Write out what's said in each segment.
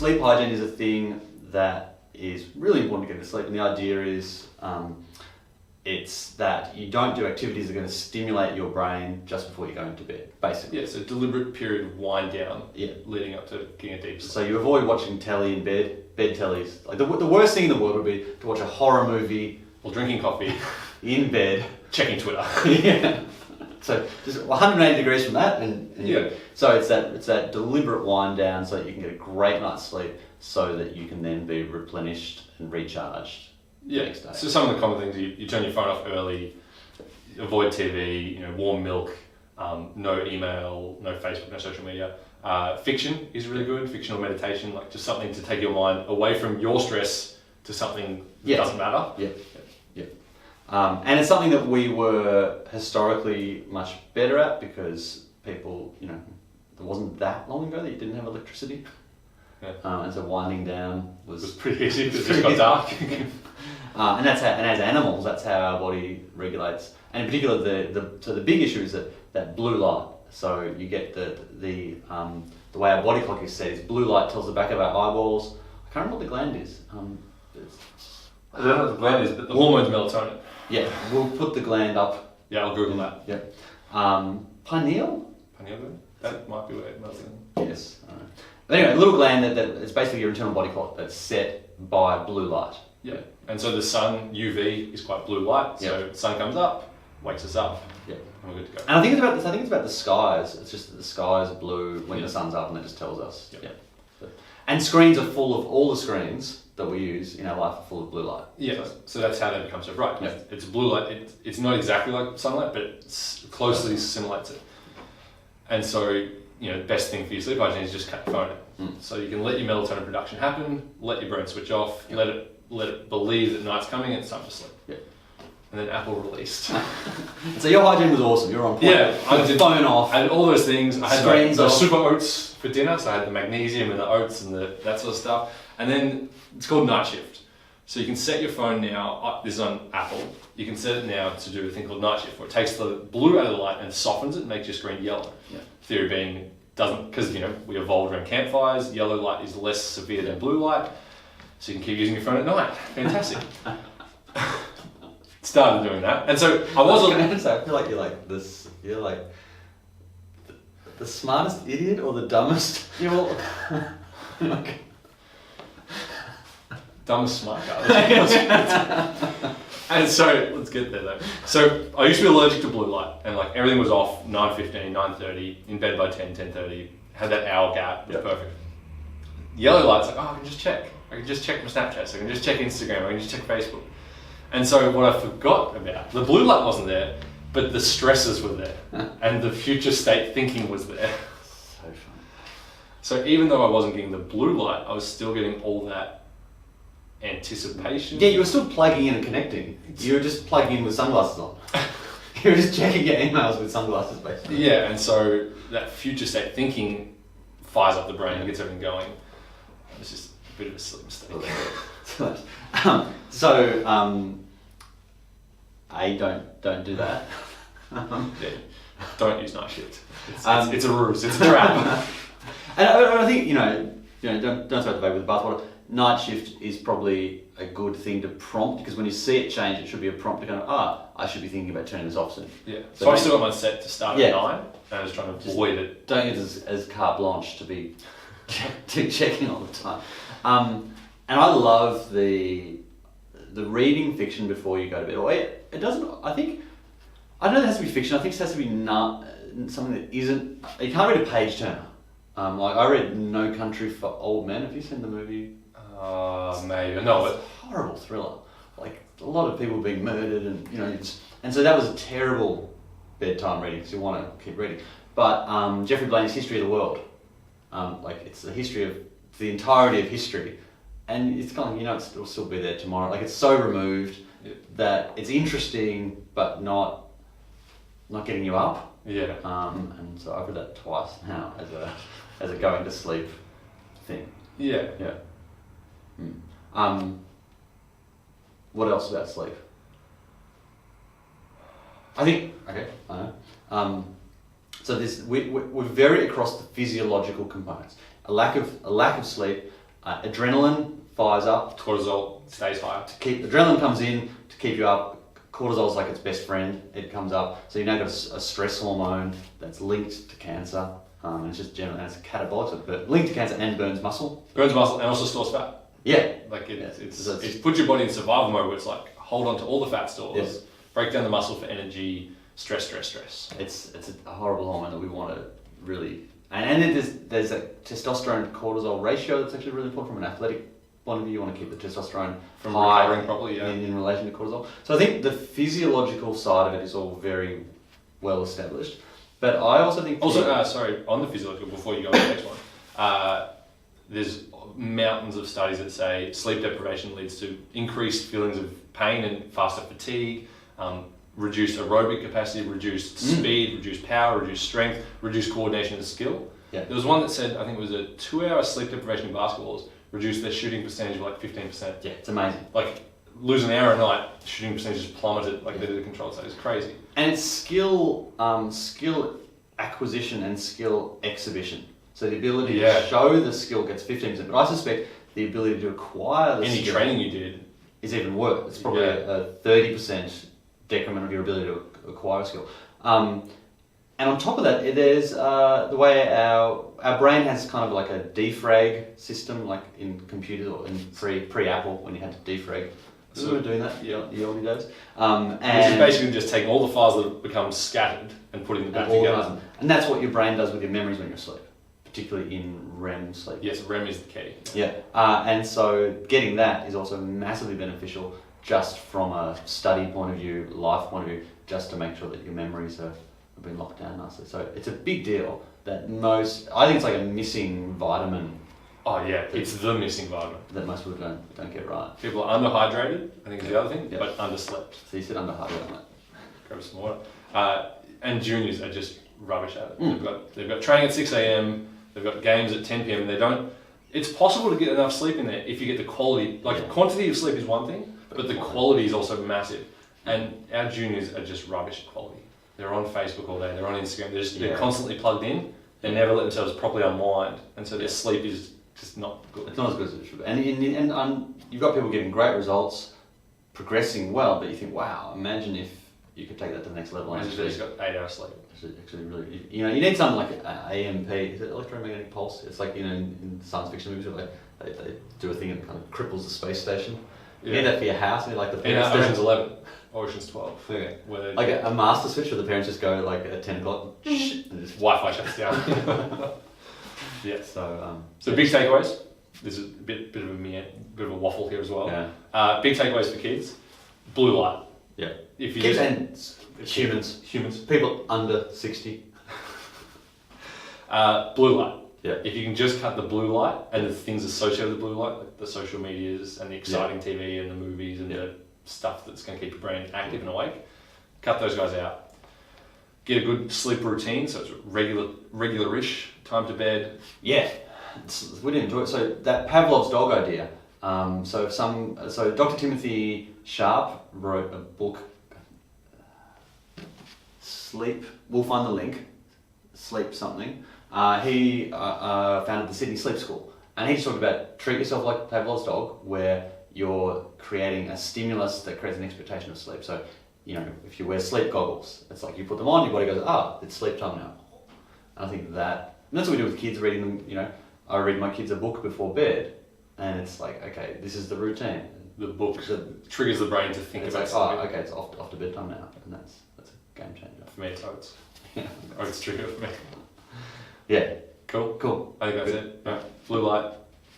sleep hygiene is a thing that is really important to get to sleep, and the idea is it's that you don't do activities that are going to stimulate your brain just before you go into bed, basically. Yeah, so a deliberate period of wind down Yeah. leading up to getting a deep sleep. So you avoid watching telly in bed. Bed tellies. Like the worst thing in the world would be to watch a horror movie Or drinking coffee, in bed. checking Twitter. Yeah. So just 180 degrees from that, and Yeah. So it's that deliberate wind down so that you can get a great night's sleep, so that you can then be replenished and recharged. Yeah, Next day. so some of the common things, you turn your phone off early, avoid TV, warm milk, no email, no Facebook, no social media. Fiction is really good, fiction or meditation, like just something to take your mind away from your stress to something that doesn't matter. Yeah. And it's something that we were historically much better at, because people, it wasn't that long ago that you didn't have electricity. Yeah. And so winding down It was was pretty easy because it just got dark. and that's how, and as animals, that's how our body regulates. And in particular, the big issue is that blue light. So you get the way our body clock is set is blue light tells the back of our eyeballs. I can't remember what the gland is. I don't know what the gland is, but the hormone's melatonin. Yeah, we'll put the gland up. Yeah, I'll Google that. Yeah. Pineal? Pineal gland? That might be where it melatonin. Yes. I don't know. But anyway, a little gland that it's basically your internal body clock that's set by blue light. Yeah, and so the sun, UV, is quite blue light. So the sun comes up, wakes us up. Yeah. And we're good to go. And I think it's about this. I think it's about the skies. It's just that the skies are blue when the sun's up, and that just tells us. Yep. Yeah. And screens are full of all the screens that we use in our life are full of blue light. Yeah, so that's how they become so bright. Yeah. It's blue light. It's not exactly like sunlight, but it closely simulates it. And so, the best thing for your sleep hygiene is just cut your phone out. So you can let your melatonin production happen, let your brain switch off, let it believe that night's coming and it's time to sleep. Yeah. And then Apple released. So your hygiene was awesome. You're on point. Yeah, I did phone off. I had all those things. I had Screens the off. super oats for dinner, so I had the magnesium and the oats and that sort of stuff. And then it's called night shift. So you can set your phone now, this is on Apple, you can set it now to do a thing called night shift, where it takes the blue out of the light and softens it and makes your screen yellow. Yeah. Theory being, because we evolved around campfires, yellow light is less severe than blue light, so you can keep using your phone at night. Fantastic. Started doing that, and so I wasn't. I feel like you're like this. You're like the smartest idiot or the dumbest. You're like, Dumbest smart guy. And so, let's get there though. So, I used to be allergic to blue light, and everything was off 9:15, 9:30, in bed by 10, 10:30, had that hour gap, it was perfect. Yellow light's I can just check. I can just check my Snapchat, I can just check Instagram, I can just check Facebook. And so, what I forgot about, the blue light wasn't there, but the stresses were there, and the future state thinking was there. So fun. So, even though I wasn't getting the blue light, I was still getting all that anticipation. Yeah, you were still plugging in and connecting. You were just plugging in with sunglasses on. You were just checking your emails with sunglasses, basically. Yeah, and so that future state thinking fires up the brain and gets everything going. It's just a bit of a silly mistake. Don't do that. Yeah, don't use night shift. It's a ruse. It's a trap. And I think don't throw the baby with the bathwater. Night shift is probably a good thing to prompt, because when you see it change, it should be a prompt to go, I should be thinking about turning this off soon. Yeah. So I still got my set to start at 9, and I was trying to avoid it. Don't use it as carte blanche to be checking all the time. And I love the reading fiction before you go to bed. Or it doesn't. I don't know. It has to be fiction. I think it has to be something that isn't. You can't read a page turner. I read No Country for Old Men. Have you seen the movie? Maybe. No, It's a horrible thriller. A lot of people being murdered, and and so that was a terrible bedtime reading because you want to keep reading. But Jeffrey Blaney's History of the World, it's the history of the entirety of history, and it's kind of it'll still be there tomorrow. It's so removed that it's interesting, but not getting you up. Yeah. And so I've read that twice now as a going to sleep thing. Yeah. Yeah. What else about sleep? I think I know. So we're very across the physiological components. A lack of sleep Adrenaline fires up. Cortisol stays higher. Adrenaline comes in to keep you up. Cortisol's like its best friend. It comes up. So you now got a stress hormone that's linked to cancer. And it's just generally, and it's a catabolic, so linked to cancer and burns muscle. Burns muscle and also stores fat. Yeah. Like it puts your body in survival mode where it's like, hold on to all the fat stores, Yes. break down the muscle for energy, stress. It's a horrible hormone that we want to really, and there's a testosterone cortisol ratio that's actually really important from an athletic point of view. You want to keep the testosterone From high recovering properly, yeah. in relation to cortisol. So I think the physiological side of it is all very well established. But I also think... sorry, on the physiological, before you go on to the next one, there's mountains of studies that say sleep deprivation leads to increased feelings of pain and faster fatigue, reduced aerobic capacity, reduced speed, reduced power, reduced strength, reduced coordination and skill. Yeah. There was one that said, I think it was a 2-hour sleep deprivation in basketballers reduced their shooting percentage by like 15%. Yeah, it's amazing. Like, losing an hour a night, shooting percentages plummeted like they did a controlled study. It's crazy. And it's skill acquisition and skill exhibition. So the ability to show the skill gets 15%, but I suspect the ability to acquire the skill... Any training you did... is even worse. It's probably a 30% decrement of your ability to acquire a skill. And on top of that, there's the way our brain has kind of like a defrag system, like in computers or in pre-Apple when you had to defrag. So we were doing that, the oldie days. Which is basically just taking all the files that have become scattered and putting them back together. And that's what your brain does with your memories when you're asleep, particularly in REM sleep. Yes, REM is the key. Yeah, and so getting that is also massively beneficial just from a study point of view, life point of view, just to make sure that your memories have been locked down nicely. So it's a big deal that I think it's like a missing vitamin. Oh yeah, it's the missing vitamin. That most people don't get right. People are underhydrated, I think is the other thing, but underslept. So you said underhydrated on that. Grab some water. And juniors are just rubbish at it. They've got training at 6 a.m, they've got games at 10 p.m, and they don't... It's possible to get enough sleep in there if you get the quality. Like, quantity of sleep is one thing, but the quality is also massive. And our juniors are just rubbish at quality. They're on Facebook all day, they're on Instagram, they're constantly plugged in, they never let themselves properly unwind, and so their sleep is just not good. It's not as good as it should be. And you've got people getting great results, progressing well, but you think, wow, imagine if you could take that to the next level. Imagine if you've got 8 hours sleep. Actually really, you need something like AMP, is it electromagnetic pulse? It's like, in science fiction movies where they do a thing that kind of cripples the space station. You need that for your house, like the parents. Ocean's 11, Ocean's 12. Okay. Where like a master switch where the parents just go like at 10 o'clock and just Wi-Fi shuts down. Yeah. So big takeaways. There's a bit of a waffle here as well. Yeah. Big takeaways for kids. Blue light. Yeah. If you kids and humans, people under 60. Blue light. Yeah. If you can just cut the blue light and the things associated with blue light, like the social medias and the exciting TV and the movies and the stuff that's going to keep your brain active and awake, cut those guys out. Get a good sleep routine, so it's regular-ish time to bed. Yeah, we didn't enjoy it. So that Pavlov's dog idea. So Dr. Timothy Sharp wrote a book. Sleep. We'll find the link. Sleep something. He founded the Sydney Sleep School, and he talked about treat yourself like Pavlov's dog, where you're creating a stimulus that creates an expectation of sleep. So, if you wear sleep goggles, it's like you put them on, your body goes, it's sleep time now. And I think and that's what we do with kids, reading them. I read my kids a book before bed, and it's like, okay, this is the routine. The book triggers the brain to think about something. Okay, it's off to bedtime now, and that's a game changer. For me, it's oats. Oats trigger for me. Yeah. Cool. I think that's it. Yeah. Blue light,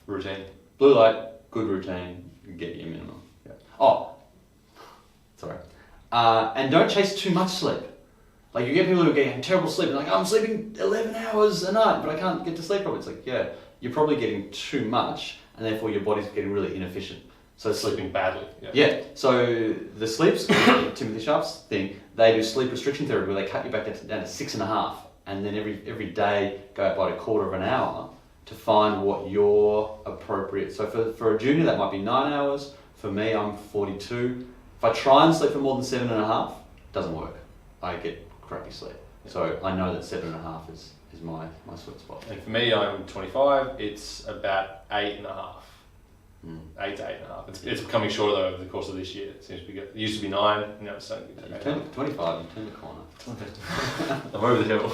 routine. Blue light, good routine, get your minimum. Yeah. Oh, sorry. And don't chase too much sleep. Like, you get people who are getting terrible sleep and like, I'm sleeping 11 hours a night, but I can't get to sleep properly. It's like, you're probably getting too much, and therefore your body's getting really inefficient. So sleeping badly. Yeah. So the sleep school, Timothy Sharp's thing, they do sleep restriction therapy where they cut you back down to 6.5. And then every day go out by a quarter of an hour to find what your appropriate... So for a junior, that might be 9 hours. For me, I'm 42. If I try and sleep for more than 7.5, it doesn't work. I get crappy sleep. So I know that 7.5 is my sweet spot. And for me, I'm 25. It's about 8.5. 8 to 8.5. It's becoming shorter though over the course of this year. It seems to be good. It used to be 9. Now it's starting to be 25. You turn the corner. I'm over the hill.